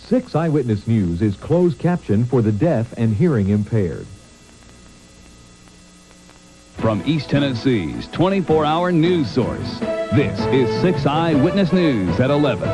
6 Eyewitness News is closed caption for the deaf and hearing impaired. From East Tennessee's 24-hour news source, this is 6 Eyewitness News at 11.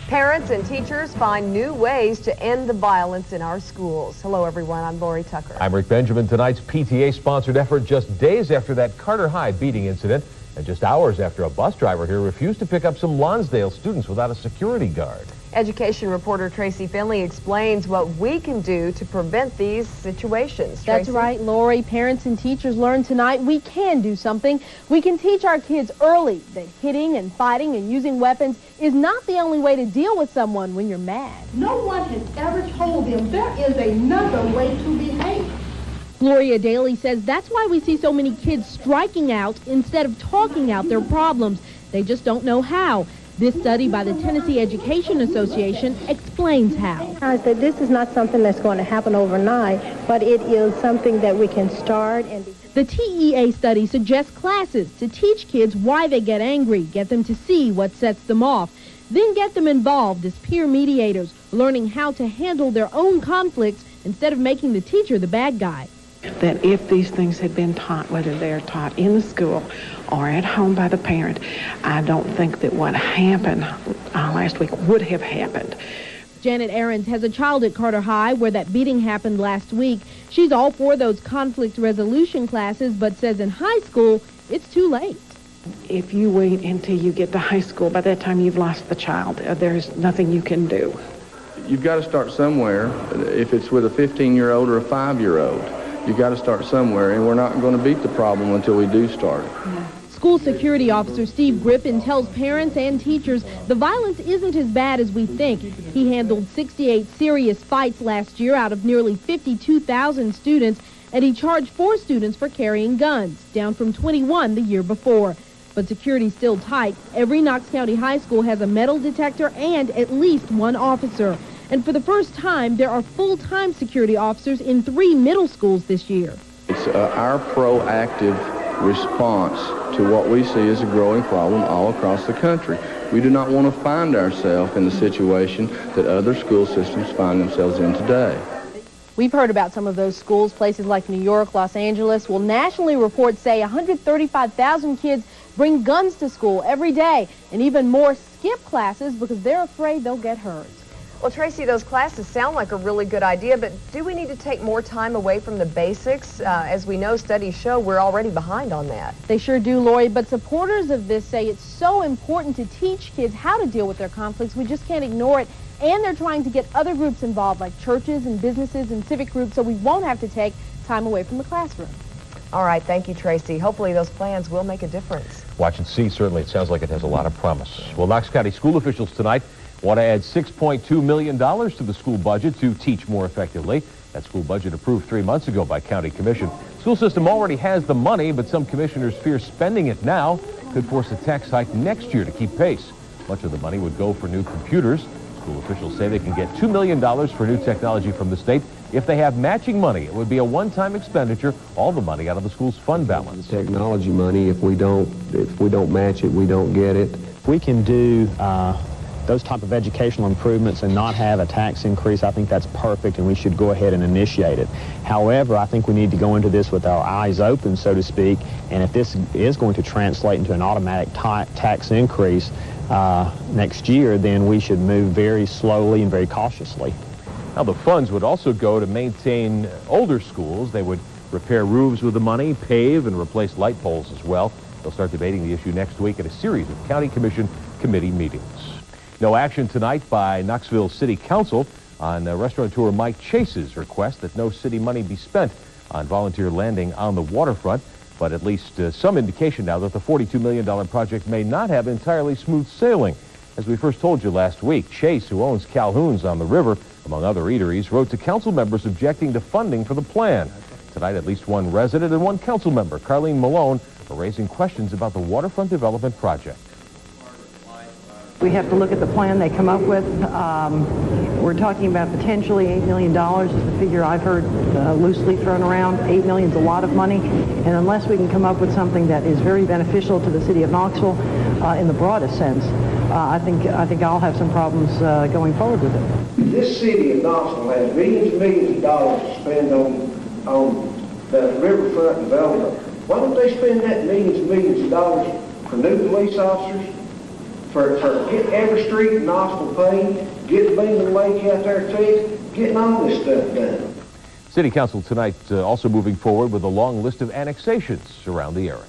Parents and teachers find new ways to end the violence in our schools. Hello, everyone. I'm Lori Tucker. I'm Rick Benjamin. Tonight's PTA-sponsored effort just days after that Carter High beating incident and just hours after a bus driver here refused to pick up some Lonsdale students without a security guard. Education reporter Tracy Finley explains what we can do to prevent these situations. That's Tracy? right, Lori. Parents and teachers learned tonight we can do something. We can teach our kids early that hitting and fighting and using weapons is not the only way to deal with someone when you're mad. No one has ever told them there is another way to behave. Gloria Daly says that's why we see so many kids striking out instead of talking out their problems. They just don't know how. This study by the Tennessee Education Association explains how. This is not something that's going to happen overnight, but it is something that we can start. And the TEA study suggests classes to teach kids why they get angry, get them to see what sets them off, then get them involved as peer mediators, learning how to handle their own conflicts instead of making the teacher the bad guy. That if these things had been taught, whether they're taught in the school or at home by the parent, I don't think that what happened last week would have happened. Janet Ahrens has a child at Carter High where that beating happened last week. She's all for those conflict resolution classes, but says in high school, it's too late. If you wait until you get to high school, by that time you've lost the child. There's nothing you can do. You've got to start somewhere, if it's with a 15-year-old or a 5-year-old. You've got to start somewhere, and we're not going to beat the problem until we do start. School security officer Steve Griffin tells parents and teachers the violence isn't as bad as we think. He handled 68 serious fights last year out of nearly 52,000 students, and he charged 4 students for carrying guns, down from 21 the year before. But security's still tight. Every Knox County high school has a metal detector and at least one officer. And for the first time, there are full-time security officers in 3 middle schools this year. It's our proactive response to what we see as a growing problem all across the country. We do not want to find ourselves in the situation that other school systems find themselves in today. We've heard about some of those schools, places like New York, Los Angeles. Well, nationally, reports say 135,000 kids bring guns to school every day, and even more skip classes because they're afraid they'll get hurt. Well, Tracy, those classes sound like a really good idea, but do we need to take more time away from the basics? As we know, studies show we're already behind on that. They sure do, Lori, but supporters of this say it's so important to teach kids how to deal with their conflicts. We just can't ignore it. And they're trying to get other groups involved, like churches and businesses and civic groups, so we won't have to take time away from the classroom. All right, thank you, Tracy. Hopefully those plans will make a difference. Watch and see. Certainly, it sounds like it has a lot of promise. Well, Knox County school officials tonight want to add $6.2 million to the school budget to teach more effectively. That school budget approved 3 months ago by County Commission. School system already has the money, but some commissioners fear spending it now could force a tax hike next year to keep pace. Much of the money would go for new computers. School officials say they can get $2 million for new technology from the state. If they have matching money, it would be a one-time expenditure, all the money out of the school's fund balance. Technology money, if we don't match it, we don't get it. If we can do those type of educational improvements and not have a tax increase, I think that's perfect, and we should go ahead and initiate it. However, I think we need to go into this with our eyes open, so to speak, and if this is going to translate into an automatic tax increase next year, then we should move very slowly and very cautiously. Now, the funds would also go to maintain older schools. They would repair roofs with the money, pave, and replace light poles as well. They'll start debating the issue next week at a series of County Commission committee meetings. No action tonight by Knoxville City Council on restaurateur Mike Chase's request that no city money be spent on volunteer landing on the waterfront, but at least some indication now that the $42 million project may not have entirely smooth sailing. As we first told you last week, Chase, who owns Calhoun's on the river, among other eateries, wrote to council members objecting to funding for the plan. Tonight, at least one resident and one council member, Carlene Malone, are raising questions about the waterfront development project. We have to look at the plan they come up with. We're talking about potentially $8 million is the figure I've heard loosely thrown around. $8 million is a lot of money, and unless we can come up with something that is very beneficial to the city of Knoxville, in the broadest sense, I think I'll have some problems going forward with it. This city of Knoxville has millions and millions of dollars to spend on the riverfront development. Why don't they spend that millions and millions of dollars for new police officers, for get every street in Knoxville paved, get Bingham Lake out there fixed, getting all this stuff done. City Council tonight also moving forward with a long list of annexations around the area.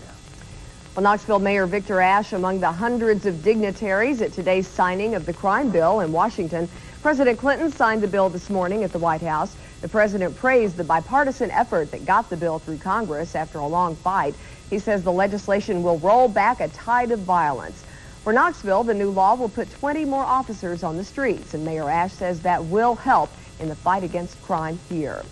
Well, Knoxville Mayor Victor Ashe among the hundreds of dignitaries at today's signing of the crime bill in Washington. President Clinton signed the bill this morning at the White House. The president praised the bipartisan effort that got the bill through Congress after a long fight. He says the legislation will roll back a tide of violence. For Knoxville, the new law will put 20 more officers on the streets, and Mayor Ashe says that will help in the fight against crime here.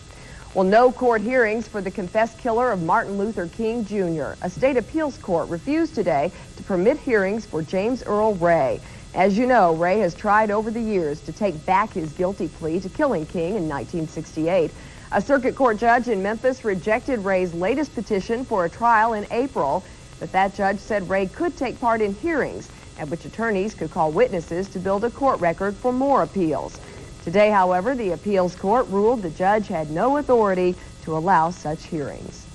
Well, no court hearings for the confessed killer of Martin Luther King Jr. A state appeals court refused today to permit hearings for James Earl Ray. As you know, Ray has tried over the years to take back his guilty plea to killing King in 1968. A circuit court judge in Memphis rejected Ray's latest petition for a trial in April, but that judge said Ray could take part in hearings at which attorneys could call witnesses to build a court record for more appeals. Today, however, the appeals court ruled the judge had no authority to allow such hearings.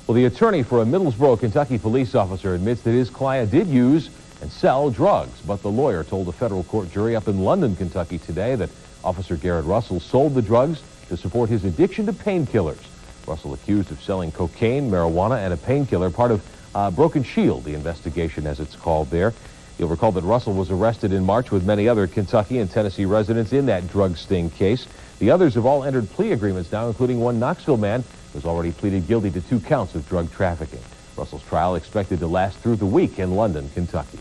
Well, the attorney for a Middlesboro, Kentucky police officer admits that his client did use and sell drugs, but the lawyer told a federal court jury up in London, Kentucky today that Officer Garrett Russell sold the drugs to support his addiction to painkillers. Russell accused of selling cocaine, marijuana, and a painkiller, part of Broken Shield, the investigation as it's called there. You'll recall that Russell was arrested in March with many other Kentucky and Tennessee residents in that drug sting case. The others have all entered plea agreements now, including one Knoxville man who's already pleaded guilty to 2 counts of drug trafficking. Russell's trial expected to last through the week in London, Kentucky.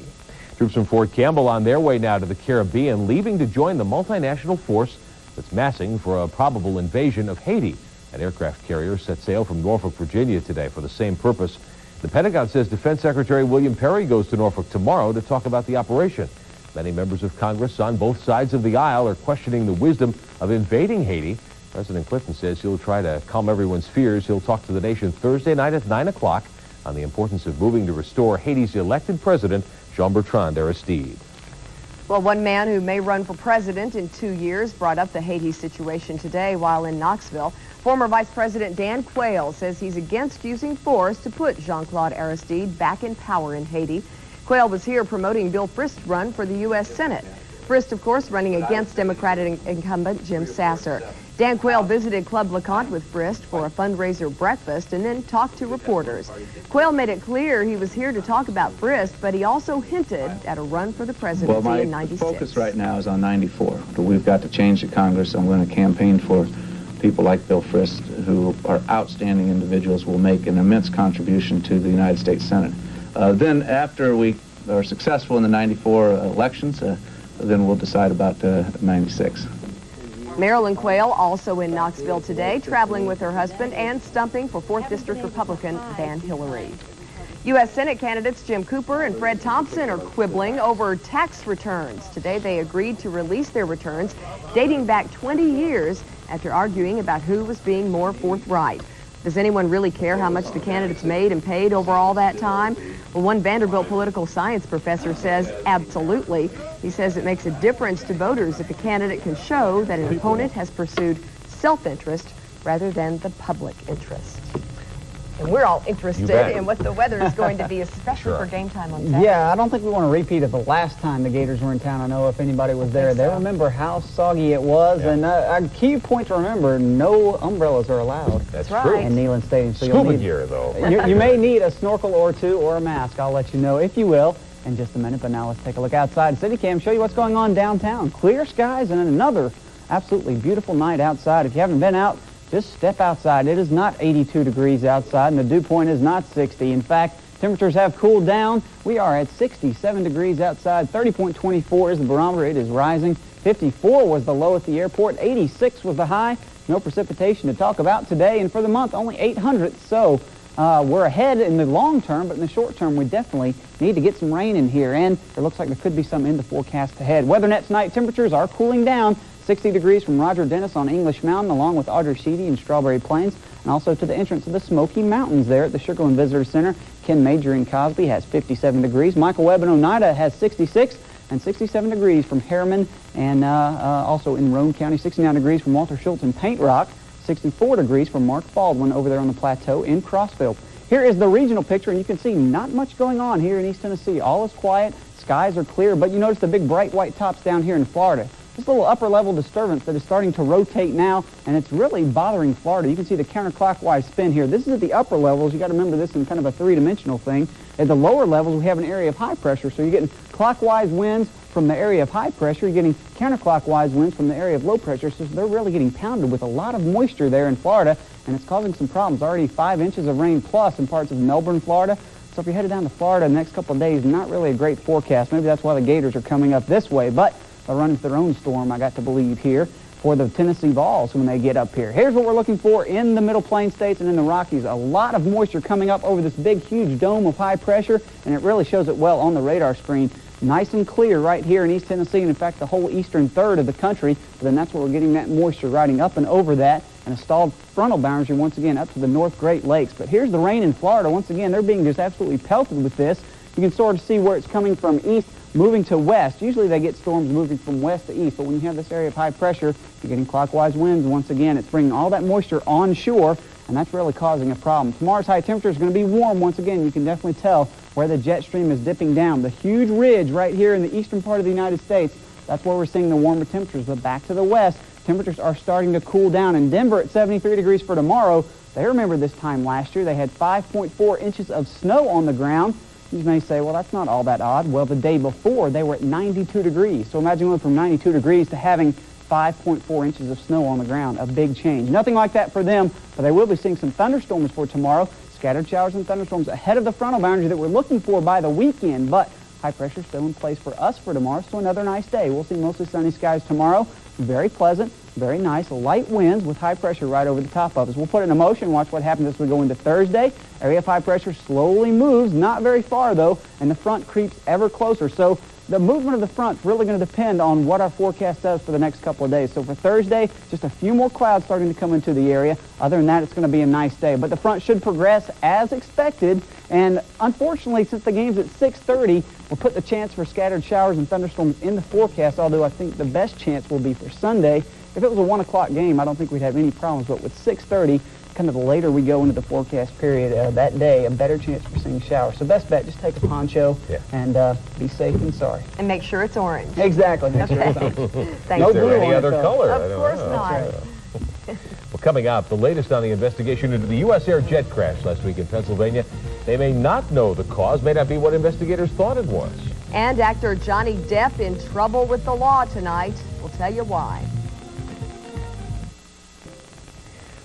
Troops from Fort Campbell on their way now to the Caribbean, leaving to join the multinational force that's massing for a probable invasion of Haiti. An aircraft carrier set sail from Norfolk, Virginia today for the same purpose. The Pentagon says Defense Secretary William Perry goes to Norfolk tomorrow to talk about the operation. Many members of Congress on both sides of the aisle are questioning the wisdom of invading Haiti. President Clinton says he'll try to calm everyone's fears. He'll talk to the nation Thursday night at 9 o'clock on the importance of moving to restore Haiti's elected president, Jean-Bertrand Aristide. Well, one man who may run for president in 2 years brought up the Haiti situation today while in Knoxville. Former Vice President Dan Quayle says he's against using force to put Jean-Claude Aristide back in power in Haiti. Quayle was here promoting Bill Frist's run for the U.S. Senate. Frist, of course, running against Democratic incumbent Jim Sasser. Dan Quayle visited Club LeConte with Frist for a fundraiser breakfast and then talked to reporters. Quayle made it clear he was here to talk about Frist, but he also hinted at a run for the presidency in 96. Well, my focus right now is on 94. But we've got to change the Congress. I'm going to campaign for people like Bill Frist, who are outstanding individuals, will make an immense contribution to the United States Senate. Then after we are successful in the 94 elections, then we'll decide about 96. Marilyn Quayle also in Knoxville today, traveling with her husband and stumping for 4th District Republican Van Hillary. U.S. Senate candidates Jim Cooper and Fred Thompson are quibbling over tax returns. Today they agreed to release their returns dating back 20 years after arguing about who was being more forthright. Does anyone really care how much the candidates made and paid over all that time? Well, one Vanderbilt political science professor says absolutely. He says it makes a difference to voters if a candidate can show that an opponent has pursued self-interest rather than the public interest. And we're all interested in what the weather is going to be, especially for game time on Saturday. Yeah, I don't think we want to repeat it the last time the Gators were in town. I know if anybody was there, they remember how soggy it was. Yeah. And a key point to remember, no umbrellas are allowed. That's right. In Neyland Stadium. So Scuba gear, though. You may need a snorkel or two or a mask. I'll let you know, if you will, in just a minute. But now let's take a look outside. CityCam, show you what's going on downtown. Clear skies and another absolutely beautiful night outside. If you haven't been out, just step outside. It is not 82 degrees outside, and the dew point is not 60. In fact, temperatures have cooled down. We are at 67 degrees outside. 30.24 is the barometer. It is rising. 54 was the low at the airport. 86 was the high. No precipitation to talk about today, and for the month, only 800. So we're ahead in the long term, but in the short term, we definitely need to get some rain in here, and it looks like there could be some in the forecast ahead. WeatherNet tonight, temperatures are cooling down. 60 degrees from Roger Dennis on English Mountain, along with Audrey Sheedy and Strawberry Plains, and also to the entrance of the Smoky Mountains there at the Sugarland Visitor Center. Ken Major in Cosby has 57 degrees. Michael Webb in Oneida has 66 and 67 degrees from Harriman, and also in Roane County, 69 degrees from Walter Schultz in Paint Rock, 64 degrees from Mark Baldwin over there on the plateau in Crossville. Here is the regional picture, and you can see not much going on here in East Tennessee. All is quiet, skies are clear, but you notice the big bright white tops down here in Florida. This little upper level disturbance that is starting to rotate now, and it's really bothering Florida. You can see the counterclockwise spin here. This is at the upper levels. You got to remember this in kind of a three-dimensional thing. At the lower levels, we have an area of high pressure, so you're getting clockwise winds from the area of high pressure. You're getting counterclockwise winds from the area of low pressure, so they're really getting pounded with a lot of moisture there in Florida, and it's causing some problems. Already 5 inches of rain plus in parts of Melbourne, Florida. So if you're headed down to Florida the next couple of days, not really a great forecast. Maybe that's why the Gators are coming up this way, but they're running their own storm, I got to believe, here for the Tennessee Vols when they get up here. Here's what we're looking for in the Middle Plains states and in the Rockies. A lot of moisture coming up over this big, huge dome of high pressure, and it really shows it well on the radar screen. Nice and clear right here in East Tennessee, and in fact, the whole eastern third of the country. But then that's where we're getting that moisture riding up and over that, and a stalled frontal boundary once again up to the North Great Lakes. But here's the rain in Florida. Once again, they're being just absolutely pelted with this. You can sort of see where it's coming from east, moving to west. Usually they get storms moving from west to east, but when you have this area of high pressure, you're getting clockwise winds. Once again, it's bringing all that moisture onshore, and that's really causing a problem. Tomorrow's high temperature is going to be warm once again. You can definitely tell where the jet stream is dipping down. The huge ridge right here in the eastern part of the United States, that's where we're seeing the warmer temperatures. But back to the west, temperatures are starting to cool down. In Denver at 73 degrees for tomorrow, they remember this time last year, they had 5.4 inches of snow on the ground. You may say, well, that's not all that odd. Well, the day before, they were at 92 degrees. So imagine going from 92 degrees to having 5.4 inches of snow on the ground. A big change. Nothing like that for them, but they will be seeing some thunderstorms for tomorrow. Scattered showers and thunderstorms ahead of the frontal boundary that we're looking for by the weekend, but high pressure still in place for us for tomorrow, so another nice day. We'll see mostly sunny skies tomorrow. Very pleasant, very nice, light winds with high pressure right over the top of us. We'll put it in motion, watch what happens as we go into Thursday. Area of high pressure slowly moves, not very far though, and the front creeps ever closer. So the movement of the front is really going to depend on what our forecast does for the next couple of days. So for Thursday, just a few more clouds starting to come into the area. Other than that, it's going to be a nice day. But the front should progress as expected. And unfortunately, since the game's at 6:30, we'll put the chance for scattered showers and thunderstorms in the forecast, although I think the best chance will be for Sunday. If it was a 1 o'clock game, I don't think we'd have any problems. But with 6:30, kind of the later we go into the forecast period that day, a better chance for seeing showers. So best bet, just take a poncho and be safe and sorry. And make sure it's orange. Exactly. Make sure it's orange. Thank no you. blue any other color? Of course not. Well, coming up, the latest on the investigation into the U.S. Air jet crash last week in Pennsylvania. They may not know the cause, may not be what investigators thought it was. And actor Johnny Depp in trouble with the law tonight. We'll tell you why.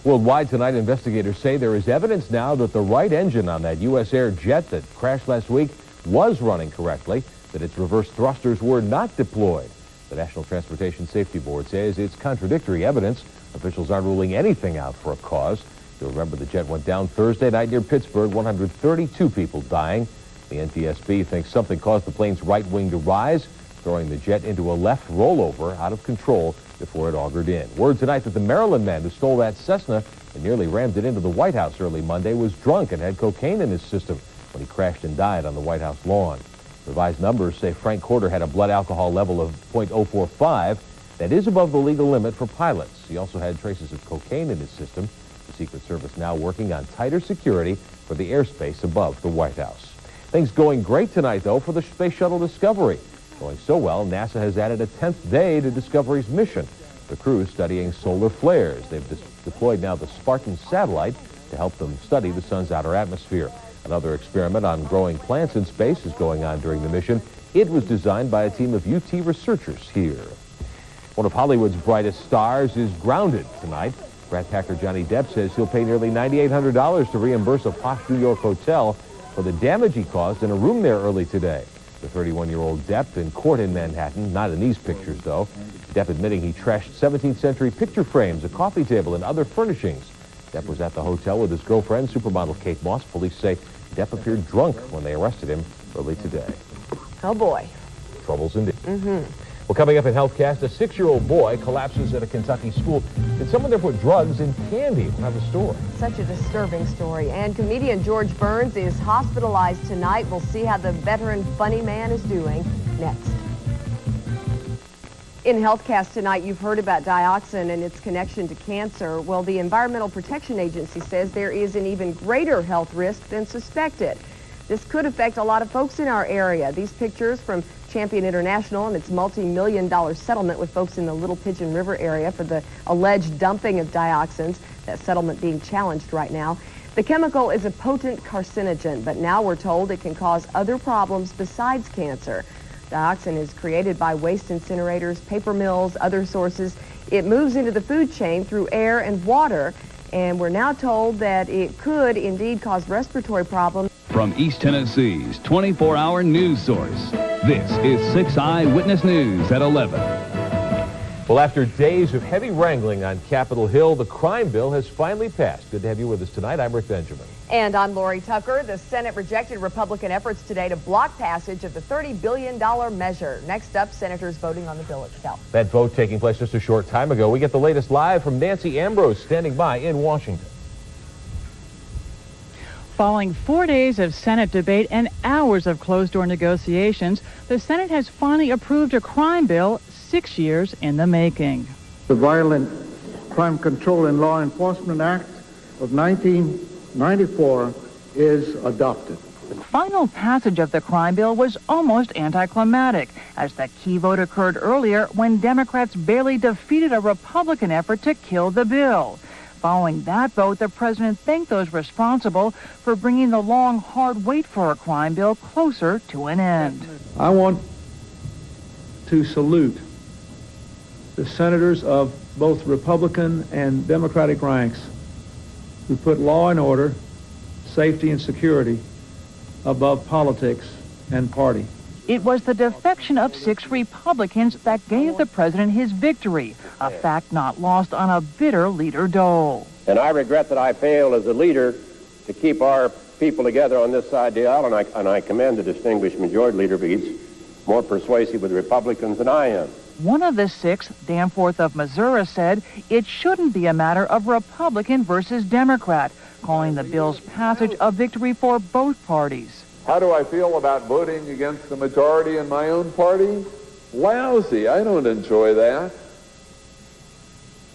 Worldwide tonight, investigators say there is evidence now that the right engine on that U.S. Air jet that crashed last week was running correctly, that its reverse thrusters were not deployed. The National Transportation Safety Board says it's contradictory evidence. Officials aren't ruling anything out for a cause. You'll remember the jet went down Thursday night near Pittsburgh, 132 people dying. The NTSB thinks something caused the plane's right wing to rise, throwing the jet into a left rollover out of control before it augured in. Word tonight that the Maryland man who stole that Cessna and nearly rammed it into the White House early Monday was drunk and had cocaine in his system when he crashed and died on the White House lawn. Revised numbers say Frank Corder had a blood alcohol level of .045. That is above the legal limit for pilots. He also had traces of cocaine in his system. The Secret Service now working on tighter security for the airspace above the White House. Things going great tonight, though, for the Space Shuttle Discovery. Going so well, NASA has added a 10th day to Discovery's mission. The crew is studying solar flares. They've deployed now the Spartan satellite to help them study the sun's outer atmosphere. Another experiment on growing plants in space is going on during the mission. It was designed by a team of UT researchers here. One of Hollywood's brightest stars is grounded tonight. Brat Packer Johnny Depp says he'll pay nearly $9,800 to reimburse a posh New York hotel for the damage he caused in a room there early today. The 31-year-old Depp in court in Manhattan, not in these pictures, though. Depp admitting he trashed 17th century picture frames, a coffee table, and other furnishings. Depp was at the hotel with his girlfriend, supermodel Kate Moss. Police say Depp appeared drunk when they arrested him early today. Oh, boy. Troubles indeed. Mm-hmm. Well, coming up in HealthCast, a 6-year-old boy collapses at a Kentucky school. Did someone there put drugs in candy? We'll have a story. Such a disturbing story. And comedian George Burns is hospitalized tonight. We'll see how the veteran funny man is doing next. In HealthCast tonight, you've heard about dioxin and its connection to cancer. Well, the Environmental Protection Agency says there is an even greater health risk than suspected. This could affect a lot of folks in our area. These pictures from Champion International and its multi-million-dollar settlement with folks in the Little Pigeon River area for the alleged dumping of dioxins. That settlement being challenged right now. The chemical is a potent carcinogen, but now we're told it can cause other problems besides cancer. Dioxin is created by waste incinerators, paper mills, other sources. It moves into the food chain through air and water, and we're now told that it could indeed cause respiratory problems. From East Tennessee's 24-hour news source, this is 6 Eyewitness News at 11. Well, after days of heavy wrangling on Capitol Hill, the crime bill has finally passed. Good to have you with us tonight. I'm Rick Benjamin. And I'm Lori Tucker. The Senate rejected Republican efforts today to block passage of the $30 billion measure. Next up, senators voting on the bill itself. That vote taking place just a short time ago. We get the latest live from Nancy Ambrose standing by in Washington. Following 4 days of Senate debate and hours of closed-door negotiations, the Senate has finally approved a crime bill 6 years in the making. The Violent Crime Control and Law Enforcement Act of 1994 is adopted. Final passage of the crime bill was almost anticlimactic, as the key vote occurred earlier when Democrats barely defeated a Republican effort to kill the bill. Following that vote, the president thanked those responsible for bringing the long, hard wait for a crime bill closer to an end. I want to salute the senators of both Republican and Democratic ranks who put law and order, safety and security above politics and party. It was the defection of 6 Republicans that gave the president his victory, a fact not lost on a bitter leader Dole. And I regret that I failed as a leader to keep our people together on this side of the aisle, and I commend the distinguished majority leader, but he's more persuasive with Republicans than I am. One of the 6, Danforth of Missouri, said it shouldn't be a matter of Republican versus Democrat, calling the bill's passage a victory for both parties. How do I feel about voting against the majority in my own party? Lousy. I don't enjoy that.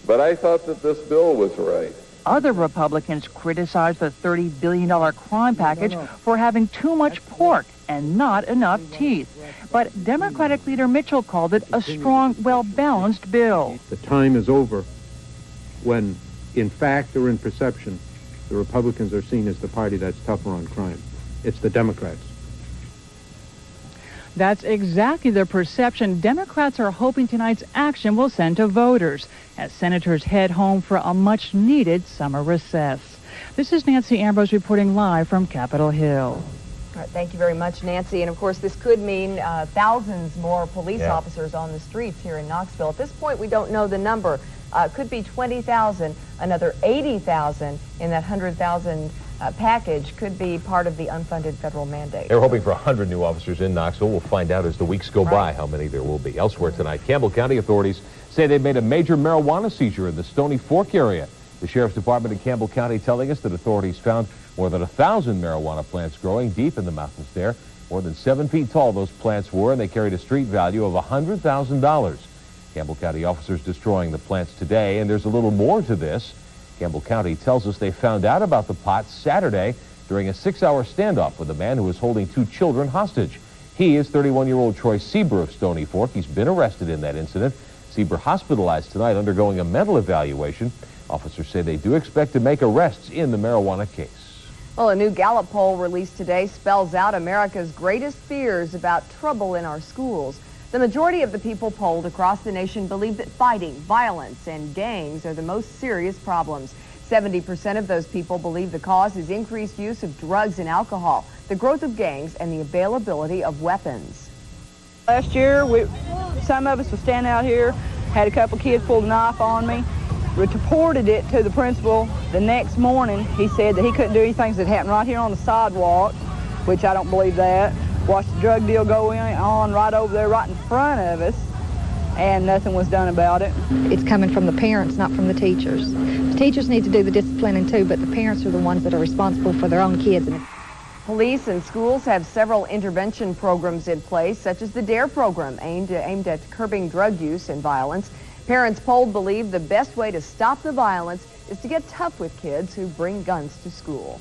But I thought that this bill was right. Other Republicans criticized the $30 billion crime package for having too much pork and not enough teeth. But Democratic leader Mitchell called it a strong, well-balanced bill. The time is over when, in fact or in perception, the Republicans are seen as the party that's tougher on crime. It's the Democrats. That's exactly the perception Democrats are hoping tonight's action will send to voters as senators head home for a much-needed summer recess. This is Nancy Ambrose reporting live from Capitol Hill. All right, thank you very much, Nancy. And, of course, this could mean thousands more police officers on the streets here in Knoxville. At this point, we don't know the number. Could be 20,000, another 80,000 in that 100,000 package could be part of the unfunded federal mandate. They're hoping for 100 new officers in Knoxville. We'll find out as the weeks go by how many there will be. Elsewhere tonight, Campbell County authorities say they've made a major marijuana seizure in the Stony Fork area. The Sheriff's Department in Campbell County telling us that authorities found more than 1,000 marijuana plants growing deep in the mountains there. More than 7 feet tall those plants were, and they carried a street value of $100,000. Campbell County officers destroying the plants today, and there's a little more to this. Campbell County tells us they found out about the pot Saturday during a 6-hour standoff with a man who was holding 2 children hostage. He is 31-year-old Troy Sieber of Stony Fork. He's been arrested in that incident. Sieber hospitalized tonight undergoing a mental evaluation. Officers say they do expect to make arrests in the marijuana case. Well, a new Gallup poll released today spells out America's greatest fears about trouble in our schools. The majority of the people polled across the nation believe that fighting, violence, and gangs are the most serious problems. 70% of those people believe the cause is increased use of drugs and alcohol, the growth of gangs, and the availability of weapons. Last year, some of us were standing out here, had a couple kids pull a knife on me, reported it to the principal. The next morning, he said that he couldn't do anything that happened right here on the sidewalk, which I don't believe that. Watched the drug deal go on right over there, right in front of us. and nothing was done about it. It's coming from the parents, not from the teachers. The teachers need to do the disciplining too, but the parents are the ones that are responsible for their own kids. Police and schools have several intervention programs in place, such as the DARE program, aimed at curbing drug use and violence. Parents polled believe the best way to stop the violence is to get tough with kids who bring guns to school.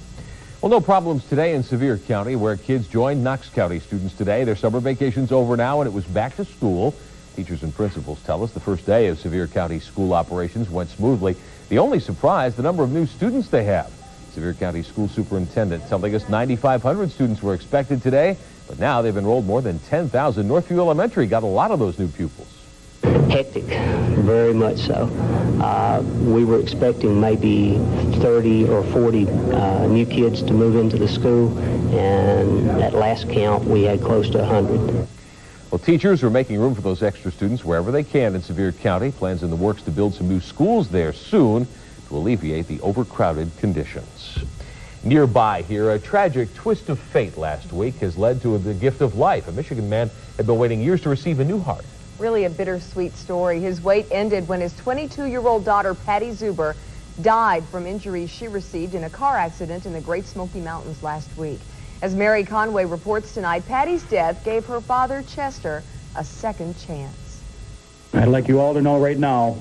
Well, no problems today in Sevier County, where kids joined Knox County students today. Their summer vacation's over now, and it was back to school. Teachers and principals tell us the first day of Sevier County school operations went smoothly. The only surprise, the number of new students they have. Sevier County School Superintendent telling us 9,500 students were expected today, but now they've enrolled more than 10,000. Northview Elementary got a lot of those new pupils. Hectic, very much so. We were expecting maybe 30 or 40 new kids to move into the school, and at last count we had close to 100. Well, teachers are making room for those extra students wherever they can in Sevier County. Plans in the works to build some new schools there soon to alleviate the overcrowded conditions. Nearby here, a tragic twist of fate last week has led to the gift of life. A Michigan man had been waiting years to receive a new heart. Really a bittersweet story. His wait ended when his 22-year-old daughter, Patty Zuber, died from injuries she received in a car accident in the Great Smoky Mountains last week. As Mary Conway reports tonight, Patty's death gave her father, Chester, a second chance. I'd like you all to know right now,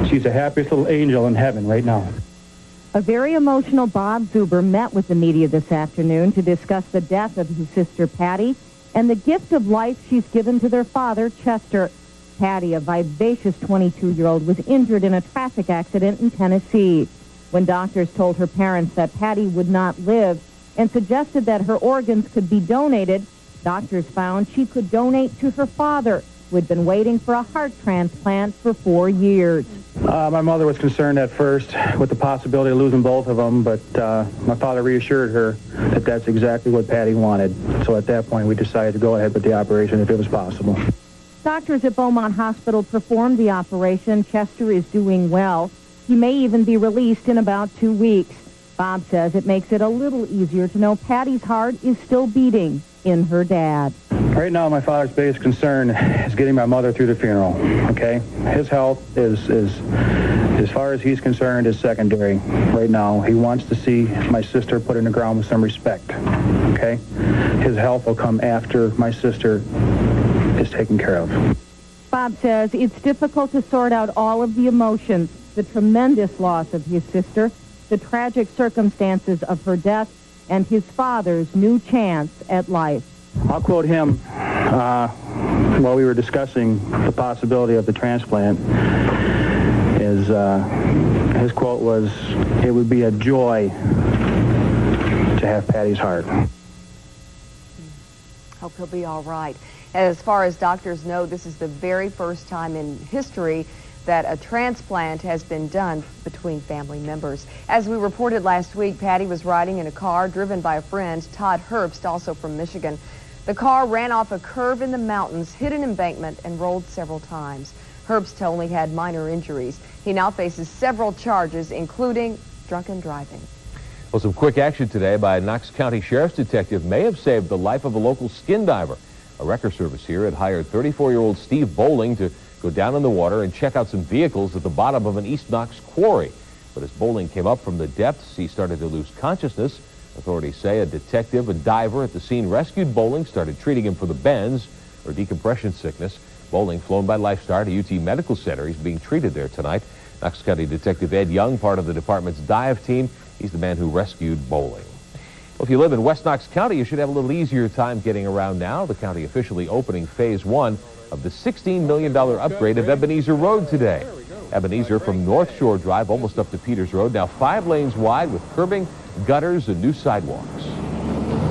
she's the happiest little angel in heaven right now. A very emotional Bob Zuber met with the media this afternoon to discuss the death of his sister Patty and the gift of life she's given to their father, Chester. Patty, a vivacious 22-year-old, was injured in a traffic accident in Tennessee. When doctors told her parents that Patty would not live and suggested that her organs could be donated, doctors found she could donate to her father, who had been waiting for a heart transplant for 4 years. My mother was concerned at first with the possibility of losing both of them, but my father reassured her that that's exactly what Patty wanted. So at that point, we decided to go ahead with the operation if it was possible. Doctors at Beaumont Hospital performed the operation. Chester is doing well. He may even be released in about 2 weeks. Bob says it makes it a little easier to know Patty's heart is still beating in her dad. Right now, my father's biggest concern is getting my mother through the funeral, okay? His health is, as far as he's concerned, is secondary right now. He wants to see my sister put in the ground with some respect, okay? His health will come after my sister is taken care of. Bob says it's difficult to sort out all of the emotions, the tremendous loss of his sister, the tragic circumstances of her death, and his father's new chance at life. I'll quote him while we were discussing the possibility of the transplant. His quote was, "It would be a joy to have Patty's heart." Hope he'll be all right. As far as doctors know, this is the very first time in history that a transplant has been done between family members. As we reported last week, Patty was riding in a car driven by a friend, Todd Herbst, also from Michigan. The car ran off a curve in the mountains, hit an embankment, and rolled several times. Herbst only had minor injuries. He now faces several charges, including drunken driving. Well, some quick action today by a Knox County Sheriff's detective may have saved the life of a local skin diver. A wrecker service here had hired 34-year-old Steve Bowling to go down in the water and check out some vehicles at the bottom of an East Knox quarry. But as Bowling came up from the depths, he started to lose consciousness. Authorities say a detective and diver at the scene rescued Bowling, started treating him for the bends, or decompression sickness. Bowling, flown by Lifestar to UT Medical Center. He's being treated there tonight. Knox County Detective Ed Young, part of the department's dive team, he's the man who rescued Bowling. Well, if you live in West Knox County, you should have a little easier time getting around now. The county officially opening Phase 1 of the $16 million upgrade of Ebenezer Road today. Ebenezer from North Shore Drive almost up to Peters Road, now 5 lanes wide with curbing, gutters, and new sidewalks.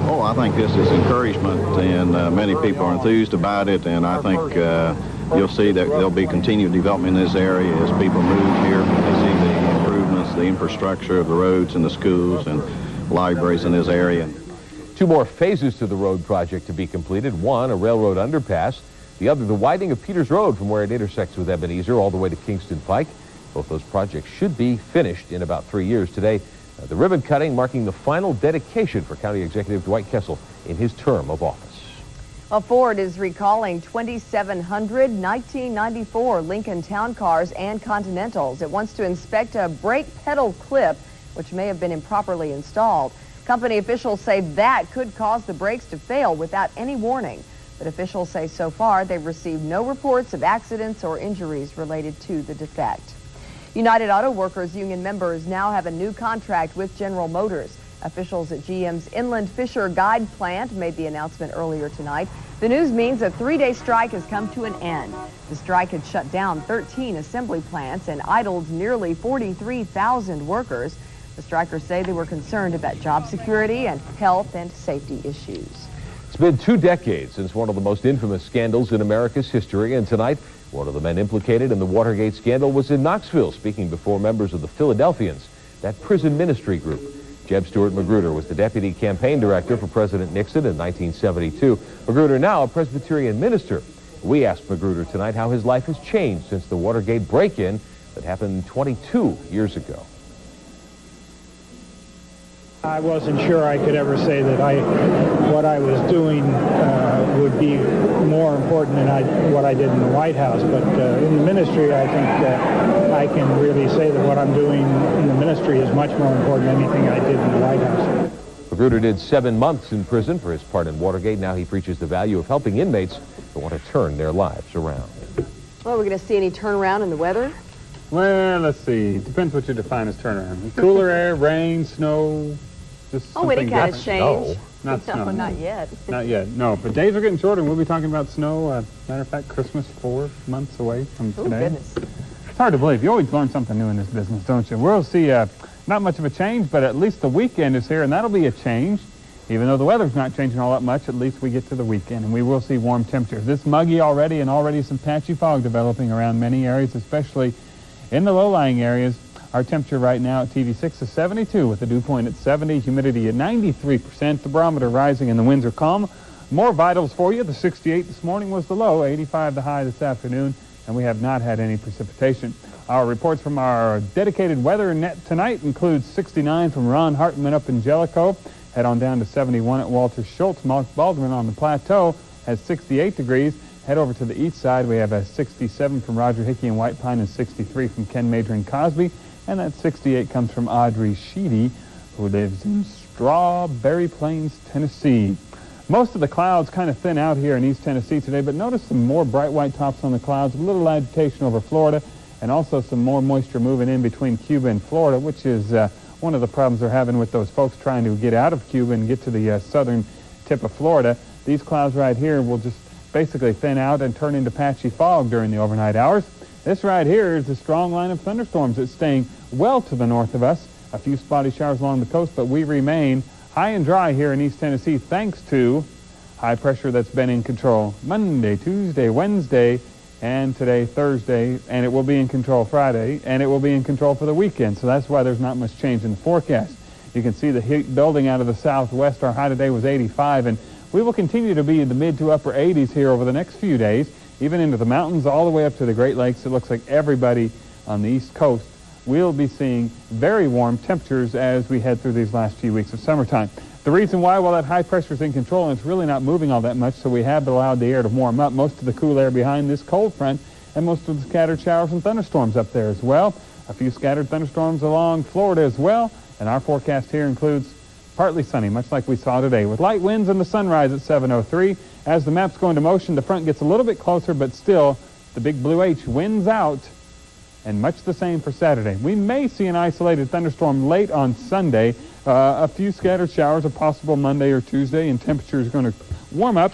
Oh, I think this is encouragement, and many people are enthused about it, and I think you'll see that there'll be continued development in this area as people move here. They see the improvements, the infrastructure of the roads and the schools and libraries in this area. 2 more phases to the road project to be completed. One, a railroad underpass. The other, the widening of Peters Road from where it intersects with Ebenezer all the way to Kingston Pike. Both those projects should be finished in about 3 years. Today, the ribbon cutting marking the final dedication for County Executive Dwight Kessel in his term of office. Well, Ford is recalling 2,700 1994 Lincoln Town Cars and Continentals. It wants to inspect a brake pedal clip, which may have been improperly installed. Company officials say that could cause the brakes to fail without any warning. But officials say so far they've received no reports of accidents or injuries related to the defect. United Auto Workers Union members now have a new contract with General Motors. Officials at GM's Inland Fisher Guide plant made the announcement earlier tonight. The news means a 3-day strike has come to an end. The strike had shut down 13 assembly plants and idled nearly 43,000 workers. The strikers say they were concerned about job security and health and safety issues. It's been 2 decades since one of the most infamous scandals in America's history, and tonight, one of the men implicated in the Watergate scandal was in Knoxville, speaking before members of the Philadelphians, that prison ministry group. Jeb Stuart Magruder was the deputy campaign director for President Nixon in 1972. Magruder now a Presbyterian minister. We asked Magruder tonight how his life has changed since the Watergate break-in that happened 22 years ago. I wasn't sure I could ever say that what I was doing would be more important than what I did in the White House. But in the ministry, I think I can really say that what I'm doing in the ministry is much more important than anything I did in the White House. Magruder did 7 months in prison for his part in Watergate. Now he preaches the value of helping inmates who want to turn their lives around. Well, we're going to see any turnaround in the weather? Well, let's see. Depends what you define as turnaround. Cooler air, rain, snow. Oh, it kind of changed. Not snow. Not yet. Not yet, no. But days are getting shorter, and we'll be talking about snow. Matter of fact, Christmas 4 months away from today. Oh, goodness. It's hard to believe. You always learn something new in this business, don't you? We'll see not much of a change, but at least the weekend is here, and that'll be a change. Even though the weather's not changing all that much, at least we get to the weekend, and we will see warm temperatures. It's muggy already, and already some patchy fog developing around many areas, especially in the low-lying areas. Our temperature right now at TV6 is 72 with the dew point at 70, humidity at 93%, the barometer rising and the winds are calm. More vitals for you. The 68 this morning was the low, 85 the high this afternoon, and we have not had any precipitation. Our reports from our dedicated weather net tonight include 69 from Ron Hartman up in Jellicoe, head on down to 71 at Walter Schultz. Mark Baldwin on the plateau has 68 degrees. Head over to the east side. We have a 67 from Roger Hickey and White Pine and 63 from Ken Major and Cosby. And that 68 comes from Audrey Sheedy, who lives in Strawberry Plains, Tennessee. Most of the clouds kind of thin out here in East Tennessee today, but notice some more bright white tops on the clouds, a little agitation over Florida, and also some more moisture moving in between Cuba and Florida, which is one of the problems they're having with those folks trying to get out of Cuba and get to the southern tip of Florida. These clouds right here will just basically thin out and turn into patchy fog during the overnight hours. This right here is a strong line of thunderstorms that's staying well to the north of us. A few spotty showers along the coast, but we remain high and dry here in East Tennessee thanks to high pressure that's been in control Monday, Tuesday, Wednesday, and today, Thursday, and it will be in control Friday, and it will be in control for the weekend. So that's why there's not much change in the forecast. You can see the heat building out of the southwest. Our high today was 85, and we will continue to be in the mid to upper 80s here over the next few days, even into the mountains, all the way up to the Great Lakes. It looks like everybody on the East Coast will be seeing very warm temperatures as we head through these last few weeks of summertime. The reason why, well, that high pressure is in control and it's really not moving all that much, so we have allowed the air to warm up. Most of the cool air behind this cold front and most of the scattered showers and thunderstorms up there as well. A few scattered thunderstorms along Florida as well, and our forecast here includes partly sunny, much like we saw today, with light winds and the sunrise at 7:03. As the maps go into motion, the front gets a little bit closer, but still, the big blue H wins out, and much the same for Saturday. We may see an isolated thunderstorm late on Sunday. A few scattered showers are possible Monday or Tuesday, and temperatures are going to warm up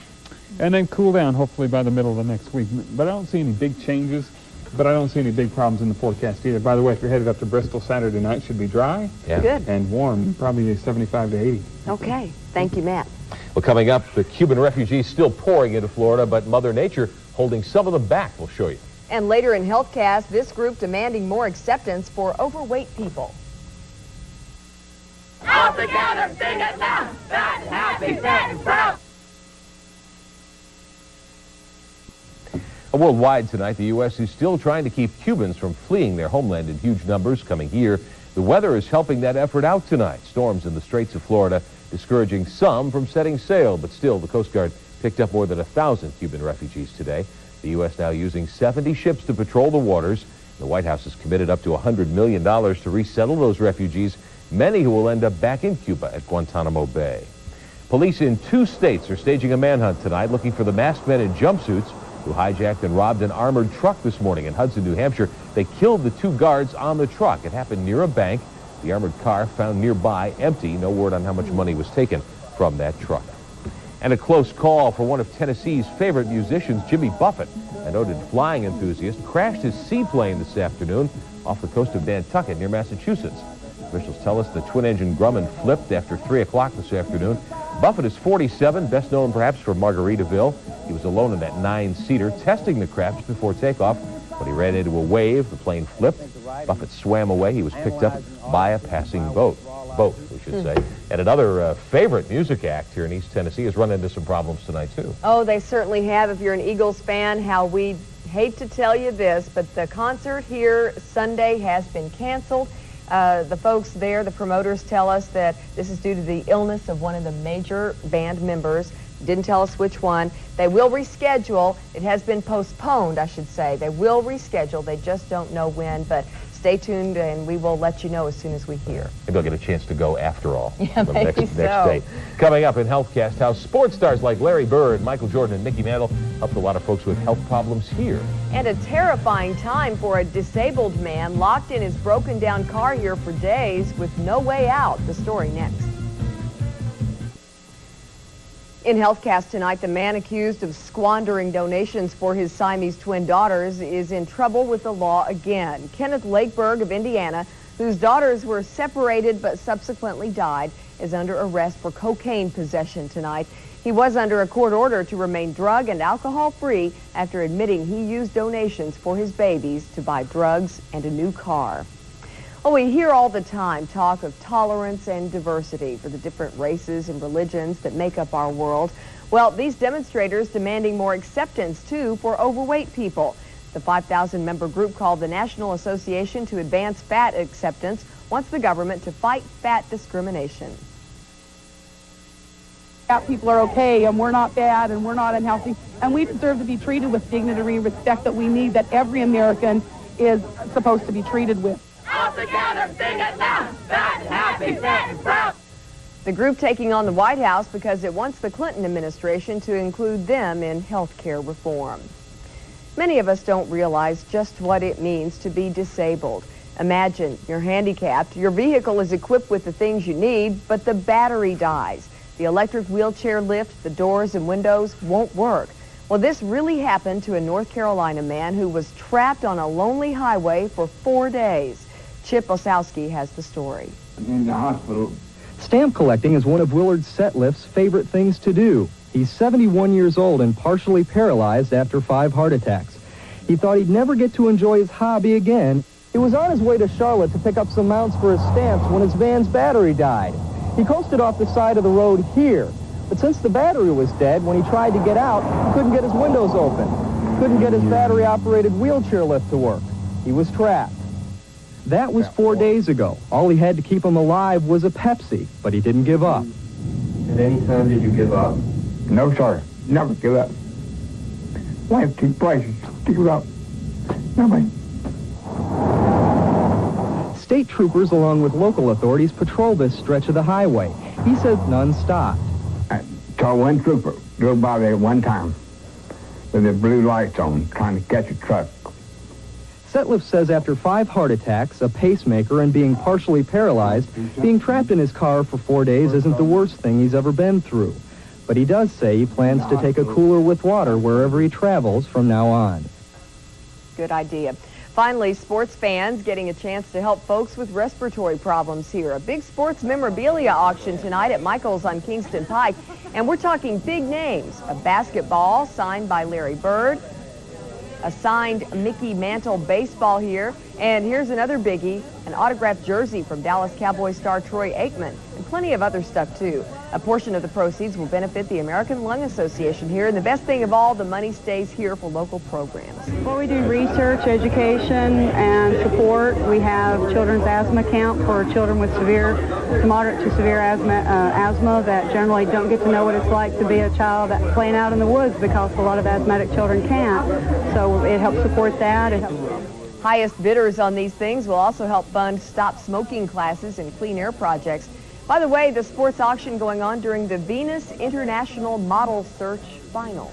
and then cool down, hopefully by the middle of the next week. But I don't see any big changes, but I don't see any big problems in the forecast either. By the way, if you're headed up to Bristol Saturday night, it should be dry Good. and warm, probably 75 to 80. Okay. Thank you, Matt. Well, coming up, the Cuban refugees still pouring into Florida, but Mother Nature holding some of them back. We'll show you. And later in HealthCast, this group demanding more acceptance for overweight people. All together, sing it loud, fat, happy, fat, and proud. Worldwide tonight, the U.S. is still trying to keep Cubans from fleeing their homeland in huge numbers coming here. The weather is helping that effort out tonight. Storms in the Straits of Florida discouraging some from setting sail, but still the Coast Guard picked up more than 1,000 Cuban refugees today. The U.S. now using 70 ships to patrol the waters. The White House has committed up to $100 million to resettle those refugees, many who will end up back in Cuba at Guantanamo Bay. Police in 2 states are staging a manhunt tonight looking for the masked men in jumpsuits who hijacked and robbed an armored truck this morning in Hudson, New Hampshire. They killed the 2 guards on the truck. It happened near a bank. The armored car found nearby empty. No word on how much money was taken from that truck. And a close call for one of Tennessee's favorite musicians, Jimmy Buffett, a noted flying enthusiast, crashed his seaplane this afternoon off the coast of Nantucket near Massachusetts. Officials tell us the twin-engine Grumman flipped after 3 o'clock this afternoon. Buffett is 47, best known perhaps for Margaritaville. He was alone in that 9-seater testing the craft before takeoff. When he ran into a wave, the plane flipped. Buffett swam away. He was picked up by a passing boat, we should say. And another favorite music act here in East Tennessee has run into some problems tonight, too. Oh, they certainly have. If you're an Eagles fan, how we hate to tell you this, but the concert here Sunday has been canceled. The folks there, the promoters, tell us that this is due to the illness of one of the major band members. Didn't tell us which one. They will reschedule. It has been postponed, I should say. They will reschedule. They just don't know when, but stay tuned and we will let you know as soon as we hear. Maybe I'll get a chance to go after all. Yeah, the maybe next day. Coming up in HealthCast, how sports stars like Larry Bird, Michael Jordan, and Mickey Mantle helped a lot of folks with health problems here. And a terrifying time for a disabled man locked in his broken down car here for days with no way out. The story next. In HealthCast tonight, the man accused of squandering donations for his Siamese twin daughters is in trouble with the law again. Kenneth Lakeberg of Indiana, whose daughters were separated but subsequently died, is under arrest for cocaine possession tonight. He was under a court order to remain drug and alcohol free after admitting he used donations for his babies to buy drugs and a new car. Oh, we hear all the time talk of tolerance and diversity for the different races and religions that make up our world. Well, these demonstrators demanding more acceptance, too, for overweight people. The 5,000-member group called the National Association to Advance Fat Acceptance wants the government to fight fat discrimination. Fat people are okay, and we're not bad, and we're not unhealthy, and we deserve to be treated with dignity and respect that we need, that every American is supposed to be treated with. All together, sing it loud, fat, happy, fat, and proud. The group taking on the White House because it wants the Clinton administration to include them in health care reform. Many of us don't realize just what it means to be disabled. Imagine you're handicapped, your vehicle is equipped with the things you need, but the battery dies. The electric wheelchair lift, the doors and windows won't work. Well, this really happened to a North Carolina man who was trapped on a lonely highway for 4 days. Chip Osowski has the story. In the hospital. Stamp collecting is one of Willard Setliff's favorite things to do. He's 71 years old and partially paralyzed after 5 heart attacks. He thought he'd never get to enjoy his hobby again. He was on his way to Charlotte to pick up some mounts for his stamps when his van's battery died. He coasted off the side of the road here, but since the battery was dead, when he tried to get out, he couldn't get his windows open. Couldn't get his battery-operated wheelchair lift to work. He was trapped. That was 4 days ago. All he had to keep him alive was a Pepsi, but he didn't give up. At any time did you give up? No, sir. Never give up. Life too precious to give up. Nobody. State troopers, along with local authorities, patrol this stretch of the highway. He says none stopped. I saw one trooper drove by there one time with the blue lights on, trying to catch a truck. Setliff says after 5 heart attacks, a pacemaker, and being partially paralyzed, being trapped in his car for 4 days isn't the worst thing he's ever been through. But he does say he plans to take a cooler with water wherever he travels from now on. Good idea. Finally, sports fans getting a chance to help folks with respiratory problems here. A big sports memorabilia auction tonight at Michael's on Kingston Pike. And we're talking big names. A basketball signed by Larry Bird. A signed Mickey Mantle baseball here. And here's another biggie, an autographed jersey from Dallas Cowboys star Troy Aikman. And plenty of other stuff, too. A portion of the proceeds will benefit the American Lung Association here, and the best thing of all, the money stays here for local programs. Well, we do research, education, and support. We have children's asthma camp for children with severe to moderate to severe asthma that generally don't get to know what it's like to be a child playing out in the woods because a lot of asthmatic children can't. So it helps support that. Highest bidders on these things will also help fund stop smoking classes and clean air projects. By the way, the sports auction going on during the Venus International Model Search Finals.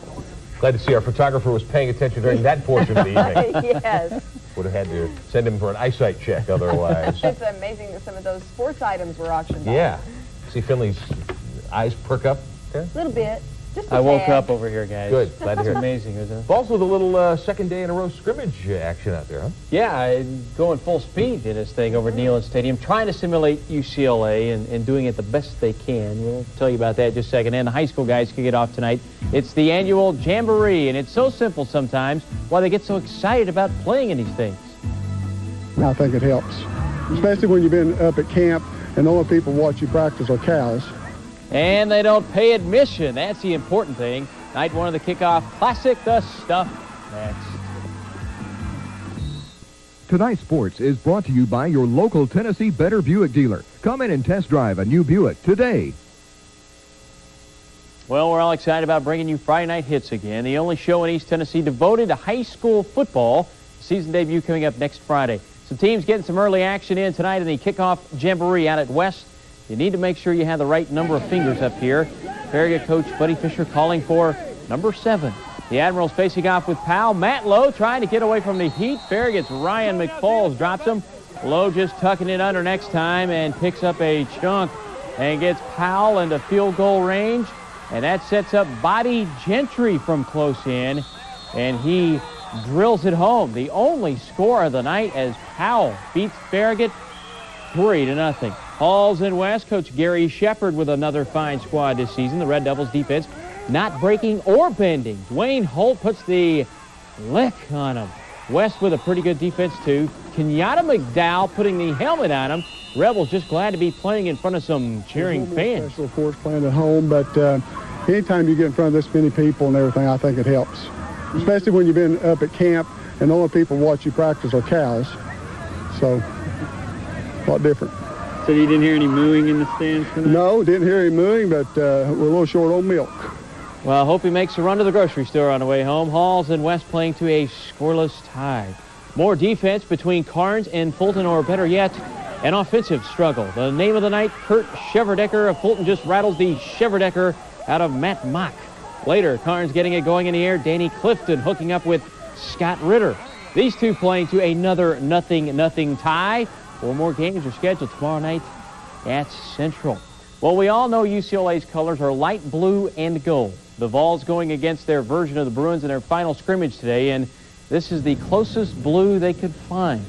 Glad to see our photographer was paying attention during that portion of the evening. Yes. Would have had to send him for an eyesight check otherwise. It's amazing that some of those sports items were auctioned off. Yeah. See Finley's eyes perk up there? A little bit. Just I woke up over here, guys. Good. Glad to hear it. It's amazing, isn't it? Also, the little second day in a row scrimmage action out there, huh? Yeah, going full speed in this thing over at Neyland Stadium, trying to simulate UCLA and doing it the best they can. We'll tell you about that in just a second. And the high school guys kick it off tonight. It's the annual Jamboree, and it's so simple sometimes why they get so excited about playing in these things. I think it helps, especially when you've been up at camp and the only people watch you practice are cows. And they don't pay admission. That's the important thing. Night one of the kickoff classic, the stuff. Next. Tonight's sports is brought to you by your local Tennessee Better Buick dealer. Come in and test drive a new Buick today. Well, we're all excited about bringing you Friday Night Hits again, the only show in East Tennessee devoted to high school football. Season debut coming up next Friday. Some teams getting some early action in tonight in the kickoff Jamboree out at West. You need to make sure you have the right number of fingers up here. Farragut coach Buddy Fisher calling for number 7. The Admirals facing off with Powell. Matt Lowe trying to get away from the heat. Farragut's Ryan McFalls drops him. Lowe just tucking it under next time and picks up a chunk and gets Powell into field goal range. And that sets up Body Gentry from close in. And he drills it home. The only score of the night as Powell beats Farragut 3-0. Halls and West, Coach Gary Shepard with another fine squad this season. The Red Devils defense not breaking or bending. Dwayne Holt puts the lick on him. West with a pretty good defense too. Kenyatta McDowell putting the helmet on him. Rebels just glad to be playing in front of some cheering fans. Special, of course, playing at home, but anytime you get in front of this many people and everything, I think it helps. Especially when you've been up at camp and the only people watch you practice are cows. So, a lot different. So you didn't hear any mooing in the stands tonight? No, didn't hear any mooing, but we're a little short on milk. Well, I hope he makes a run to the grocery store on the way home. Halls and West playing to a scoreless tie. More defense between Carnes and Fulton, or better yet, an offensive struggle. The name of the night, Kurt Cheverdecker of Fulton just rattles the Cheverdecker out of Matt Mock. Later, Carnes getting it going in the air. Danny Clifton hooking up with Scott Ritter. These two playing to another 0-0 tie. 4 more games are scheduled tomorrow night at Central. Well, we all know UCLA's colors are light blue and gold. The Vols going against their version of the Bruins in their final scrimmage today, and this is the closest blue they could find.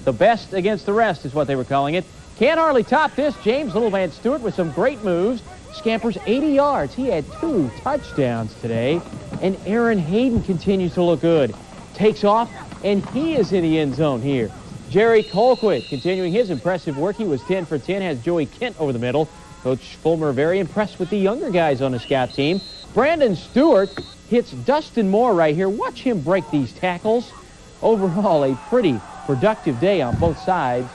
The best against the rest is what they were calling it. Can't hardly top this. James Little Van Stewart with some great moves. Scampers 80 yards. He had 2 touchdowns today. And Aaron Hayden continues to look good. Takes off, and he is in the end zone here. Jerry Colquitt continuing his impressive work. He was 10 for 10, has Joey Kent over the middle. Coach Fulmer very impressed with the younger guys on the scout team. Brandon Stewart hits Dustin Moore right here. Watch him break these tackles. Overall, a pretty productive day on both sides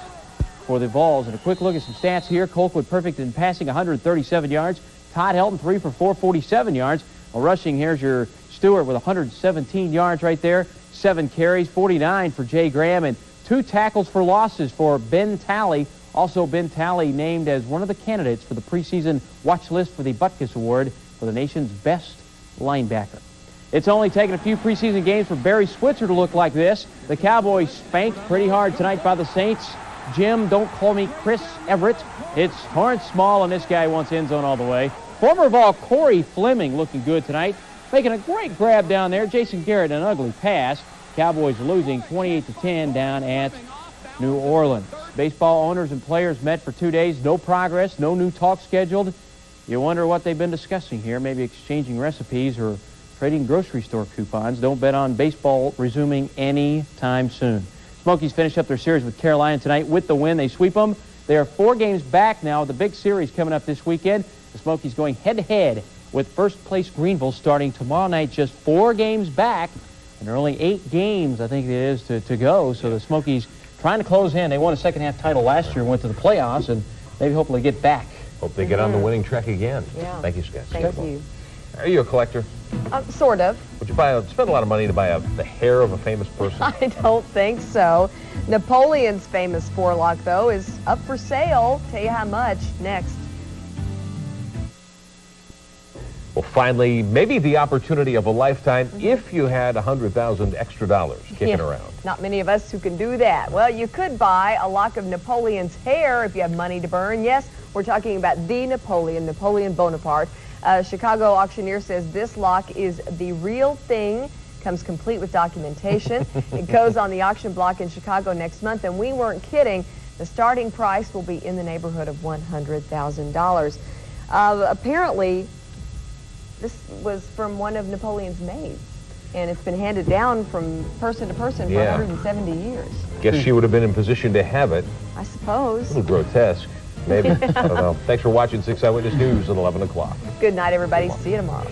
for the Vols. And a quick look at some stats here. Colquitt perfect in passing, 137 yards. Todd Helton 3 for 447 yards. Well, rushing, here's your Stewart with 117 yards right there. 7 carries, 49 for Jay Graham, and 2 tackles for losses for Ben Talley. Also, Ben Talley named as one of the candidates for the preseason watch list for the Butkus Award for the nation's best linebacker. It's only taken a few preseason games for Barry Switzer to look like this. The Cowboys spanked pretty hard tonight by the Saints. Jim, don't call me Chris Everett. It's Torrance Small, and this guy wants end zone all the way. Former Vol Corey Fleming looking good tonight, making a great grab down there. Jason Garrett, an ugly pass. Cowboys losing 28-10 down at New Orleans. Baseball owners and players met for 2 days. No progress, no new talk scheduled. You wonder what they've been discussing here, maybe exchanging recipes or trading grocery store coupons. Don't bet on baseball resuming any time soon. Smokies finish up their series with Carolina tonight with the win. They sweep them. They are 4 games back now. The big series coming up this weekend. The Smokies going head-to-head with first-place Greenville starting tomorrow night, just 4 games back. And there are only 8 games, I think it is, to go. So the Smokies trying to close in. They won a second-half title last year, went to the playoffs, and maybe hopefully get back. Hope they get on the winning track again. Yeah. Thank you, Scott. Thank you. Are you a collector? Sort of. Would you spend a lot of money to buy the hair of a famous person? I don't think so. Napoleon's famous forelock, though, is up for sale. Tell you how much next. Well, finally, maybe the opportunity of a lifetime if you had $100,000 extra dollars kicking around. Not many of us who can do that. Well, you could buy a lock of Napoleon's hair if you have money to burn. Yes, we're talking about the Napoleon Bonaparte. Chicago auctioneer says this lock is the real thing, comes complete with documentation. It goes on the auction block in Chicago next month, and we weren't kidding. The starting price will be in the neighborhood of $100,000. Apparently, this was from one of Napoleon's maids, and it's been handed down from person to person for 170 years. Guess she would have been in position to have it. I suppose. A little grotesque, maybe. I don't know. Thanks for watching 6 Eyewitness News at 11 o'clock. Good night, everybody. See you tomorrow.